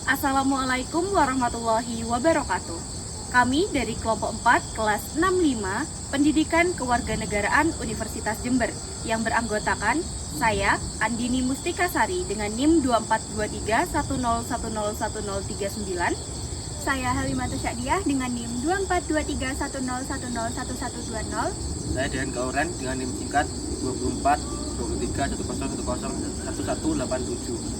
Assalamualaikum warahmatullahi wabarakatuh. Kami dari kelompok 4 kelas 65 Pendidikan Kewarganegaraan Universitas Jember yang beranggotakan saya Andini Mustikasari dengan NIM 242310101039, saya Halimatus Syadiah dengan NIM 242310101120. Saya Dehan Kauren dengan NIM singkat 242310101187.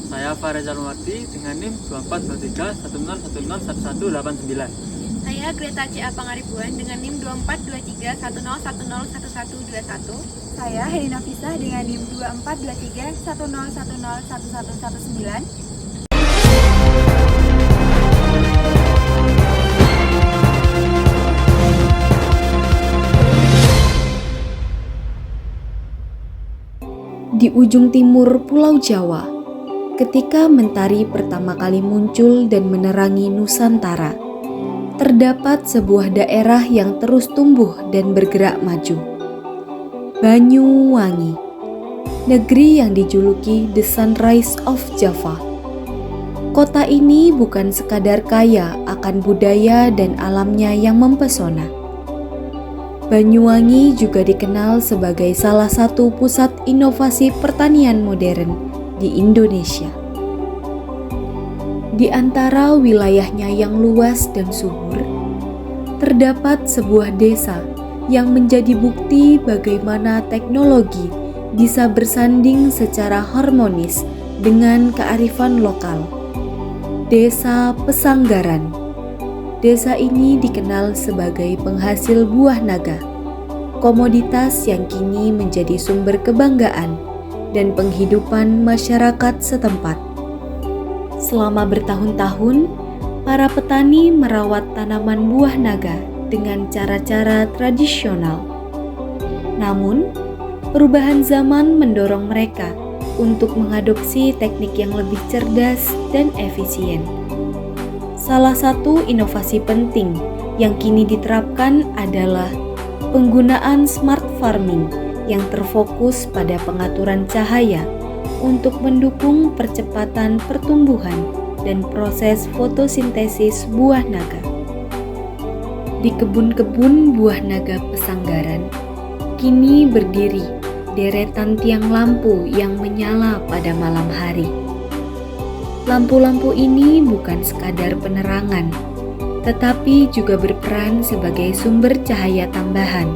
Saya Farezal Marti dengan NIM 242310101189. Saya Greta C.A. Pangaribuan dengan NIM 242310101121. Saya Helena Fisah dengan NIM 242310101119. Di ujung timur Pulau Jawa, ketika mentari pertama kali muncul dan menerangi Nusantara, terdapat sebuah daerah yang terus tumbuh dan bergerak maju. Banyuwangi, negeri yang dijuluki The Sunrise of Java. Kota ini bukan sekadar kaya akan budaya dan alamnya yang mempesona. Banyuwangi juga dikenal sebagai salah satu pusat inovasi pertanian modern di Indonesia. Di antara wilayahnya yang luas dan subur, terdapat sebuah desa yang menjadi bukti bagaimana teknologi bisa bersanding secara harmonis dengan kearifan lokal. Desa Pesanggaran. Desa ini dikenal sebagai penghasil buah naga, komoditas yang kini menjadi sumber kebanggaan dan penghidupan masyarakat setempat. Selama bertahun-tahun, para petani merawat tanaman buah naga dengan cara-cara tradisional. Namun, perubahan zaman mendorong mereka untuk mengadopsi teknik yang lebih cerdas dan efisien. Salah satu inovasi penting yang kini diterapkan adalah penggunaan smart farming yang terfokus pada pengaturan cahaya untuk mendukung percepatan pertumbuhan dan proses fotosintesis buah naga. Di kebun-kebun buah naga Pesanggaran, kini berdiri deretan tiang lampu yang menyala pada malam hari. Lampu-lampu ini bukan sekadar penerangan, tetapi juga berperan sebagai sumber cahaya tambahan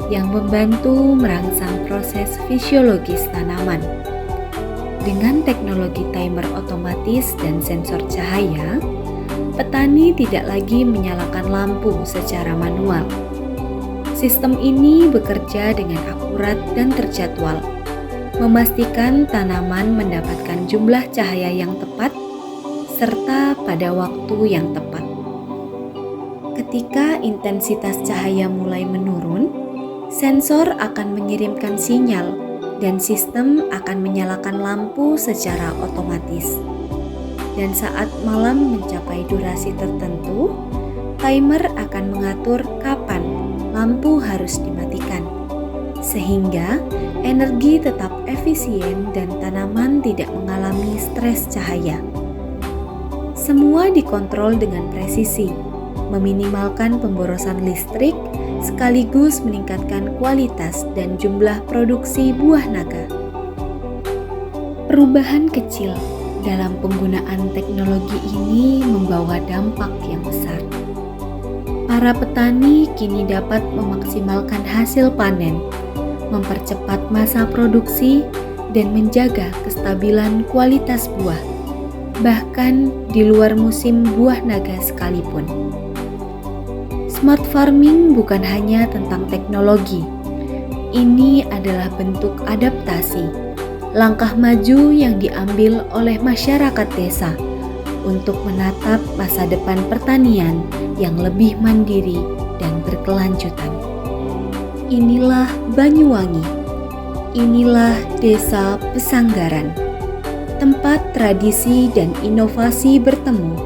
yang membantu merangsang proses fisiologis tanaman. Dengan teknologi timer otomatis dan sensor cahaya, petani tidak lagi menyalakan lampu secara manual. Sistem ini bekerja dengan akurat dan terjadwal, memastikan tanaman mendapatkan jumlah cahaya yang tepat serta pada waktu yang tepat. Ketika intensitas cahaya mulai menurun, sensor akan mengirimkan sinyal dan sistem akan menyalakan lampu secara otomatis. Dan saat malam mencapai durasi tertentu, timer akan mengatur kapan lampu harus dimatikan, sehingga energi tetap efisien dan tanaman tidak mengalami stres cahaya. Semua dikontrol dengan presisi, meminimalkan pemborosan listrik sekaligus meningkatkan kualitas dan jumlah produksi buah naga. Perubahan kecil dalam penggunaan teknologi ini membawa dampak yang besar. Para petani kini dapat memaksimalkan hasil panen, mempercepat masa produksi, dan menjaga kestabilan kualitas buah, bahkan di luar musim buah naga sekalipun. Smart farming bukan hanya tentang teknologi. Ini adalah bentuk adaptasi, langkah maju yang diambil oleh masyarakat desa untuk menatap masa depan pertanian yang lebih mandiri dan berkelanjutan. Inilah Banyuwangi. Inilah Desa Pesanggaran. Tempat tradisi dan inovasi bertemu.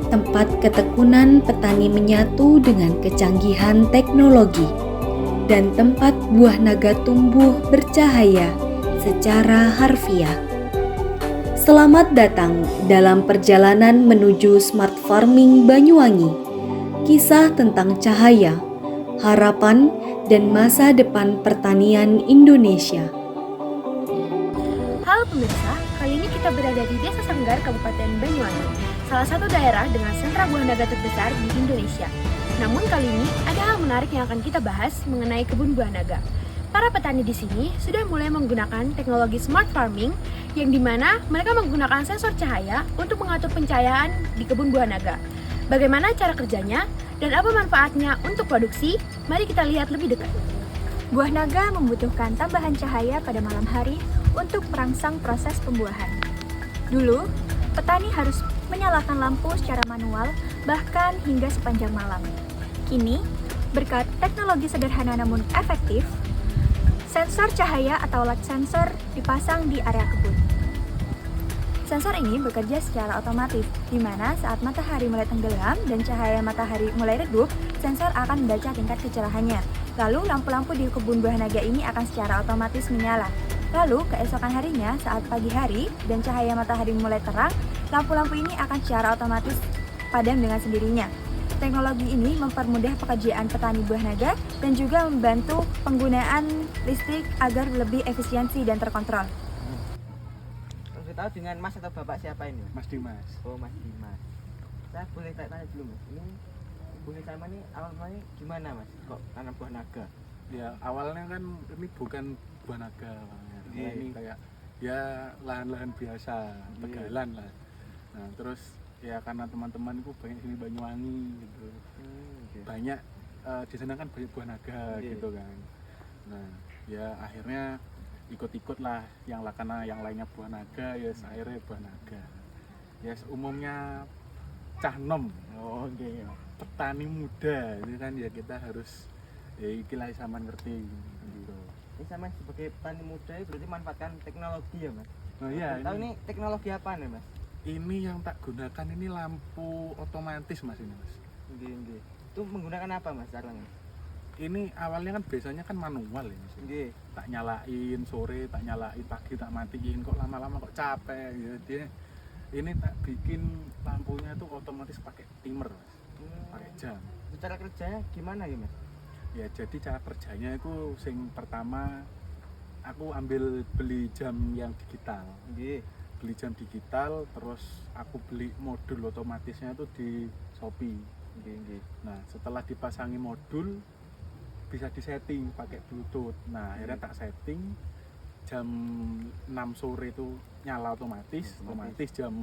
Tempat ketekunan petani menyatu dengan kecanggihan teknologi. Dan tempat buah naga tumbuh bercahaya secara harfiah. Selamat datang dalam perjalanan menuju Smart Farming Banyuwangi. Kisah tentang cahaya, harapan, dan masa depan pertanian Indonesia. Halo pemirsa, kali ini kita berada di Desa Sanggar, Kabupaten Banyuwangi, salah satu daerah dengan sentra buah naga terbesar di Indonesia. Namun kali ini ada hal menarik yang akan kita bahas mengenai kebun buah naga. Para petani di sini sudah mulai menggunakan teknologi smart farming yang dimana mereka menggunakan sensor cahaya untuk mengatur pencahayaan di kebun buah naga. Bagaimana cara kerjanya dan apa manfaatnya untuk produksi? Mari kita lihat lebih dekat. Buah naga membutuhkan tambahan cahaya pada malam hari untuk merangsang proses pembuahan. Dulu, petani harus menyalakan lampu secara manual bahkan hingga sepanjang malam. Kini, berkat teknologi sederhana namun efektif, sensor cahaya atau light sensor dipasang di area kebun. Sensor ini bekerja secara otomatis, di mana saat matahari mulai tenggelam dan cahaya matahari mulai redup, sensor akan membaca tingkat kecerahannya. Lalu lampu-lampu di kebun buah naga ini akan secara otomatis menyala. Lalu keesokan harinya saat pagi hari dan cahaya matahari mulai terang, lampu-lampu ini akan secara otomatis padam dengan sendirinya. Teknologi ini mempermudah pekerjaan petani buah naga dan juga membantu penggunaan listrik agar lebih efisiensi dan terkontrol. Saya tahu dengan Mas atau Bapak siapa ini? Mas Dimas. Oh, Mas Dimas. Saya boleh tanya dulu, Mas. Ini kebun sama ini awal mulanya gimana, Mas? Kok tanam buah naga? Ya awalnya kan ini bukan buah naga, Iya. ini kayak ya lahan-lahan biasa, tegalan lah. Nah terus ya karena teman-temanku banyak sini Banyuwangi gitu, banyak di sana kan banyak buah naga gitu kan. Nah ya akhirnya ikut-ikut lah yang karena yang lainnya buah naga ya akhirnya buah naga. Ya umumnya cah nom, petani muda ini kan ya kita harus ya ikilah sama ngerti gitu. Ini sama sebagai petani muda berarti manfaatkan teknologi ya, Mas? Nah iya Tahu ini teknologi apa nih, Mas? ini yang tak gunakan ini lampu otomatis Mas ini Mas. Nggih. Itu menggunakan apa, Mas, caranya? Ini awalnya kan biasanya kan manual ya Mas. Nggih. Tak nyalain sore, tak nyalain pagi, tak matiin, kok lama-lama kok capek gitu. Dia ini tak bikin lampunya tuh otomatis pakai timer Mas. Pakai jam. Cara kerjanya gimana ya, Mas? Ya jadi cara kerjanya itu sing pertama aku beli jam yang digital. Nggih. Beli jam digital, terus aku beli modul otomatisnya itu di Shopee. Nggih. Nah setelah dipasangi modul bisa disetting pakai Bluetooth. Nah akhirnya tak setting jam 6 sore itu nyala otomatis berarti jam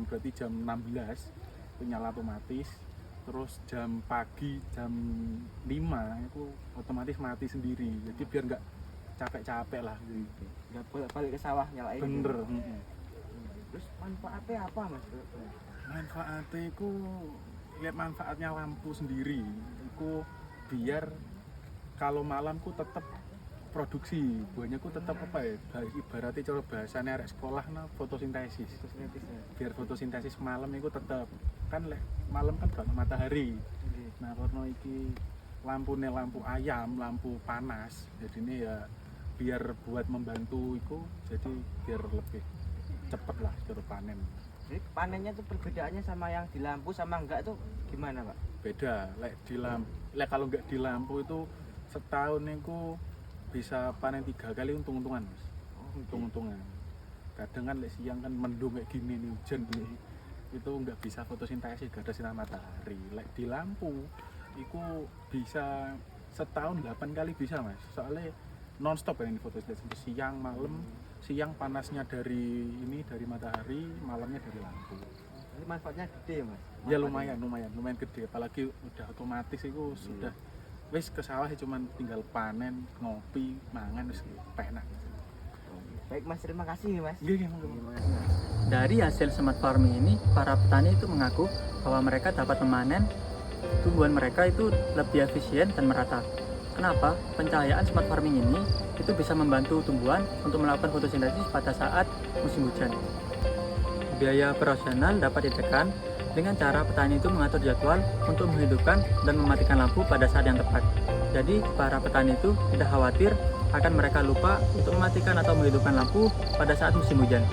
16 itu nyala otomatis. Terus jam pagi jam 5 itu otomatis mati sendiri. Jadi biar nggak capek-capek lah gitu. Nggak balik ke sawah nyalain. Bener. Terus manfaatnya apa, Mas? Manfaatnya itu lihat manfaatnya lampu sendiri. Itu biar kalau malamku tetap produksi buahnya ku tetap apa ya? Ibaratnya cara bahasanya arek sekolah nah fotosintesis. Biar fotosintesis malam itu tetap kan malam kan gak matahari. Nah karena iki lampu ayam, lampu panas. Jadi ini ya biar buat membantu itu jadi biar lebih cepet lah cara panen. Jadi panennya tuh perbedaannya sama yang di lampu sama enggak tuh gimana, Pak? Beda, kalau nggak di lampu itu setahun itu bisa panen 3 kali untung-untungan Mas. Untung-untungan. Kadang kan siang kan mendung kayak gini nih hujan nih. Itu nggak bisa fotosintesis, gak ada sinar matahari. Di lampu itu bisa setahun 8 kali bisa Mas. Soalnya non-stop ya ini fotosintesis siang malam. Siang panasnya dari matahari, malamnya dari lampu. Jadi manfaatnya gede, Mas? Ya lumayan gede. Apalagi udah otomatis itu sudah wis ke sawah cuman tinggal panen, ngopi, mangan wis enak. Baik, Mas, terima kasih, Mas. Nggih. Dari hasil smart farming ini, para petani itu mengaku bahwa mereka dapat memanen tumbuhan mereka itu lebih efisien dan merata. Kenapa? Pencahayaan smart farming ini itu bisa membantu tumbuhan untuk melakukan fotosintesis pada saat musim hujan. Biaya operasional dapat ditekan dengan cara petani itu mengatur jadwal untuk menghidupkan dan mematikan lampu pada saat yang tepat. Jadi para petani itu tidak khawatir akan mereka lupa untuk mematikan atau menghidupkan lampu pada saat musim hujan.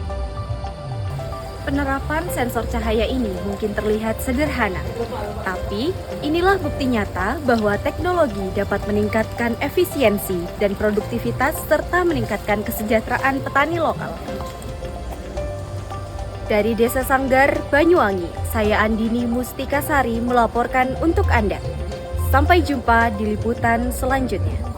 Penerapan sensor cahaya ini mungkin terlihat sederhana, tapi inilah bukti nyata bahwa teknologi dapat meningkatkan efisiensi dan produktivitas serta meningkatkan kesejahteraan petani lokal. Dari Desa Sanggar, Banyuwangi, saya Andini Mustikasari melaporkan untuk Anda. Sampai jumpa di liputan selanjutnya.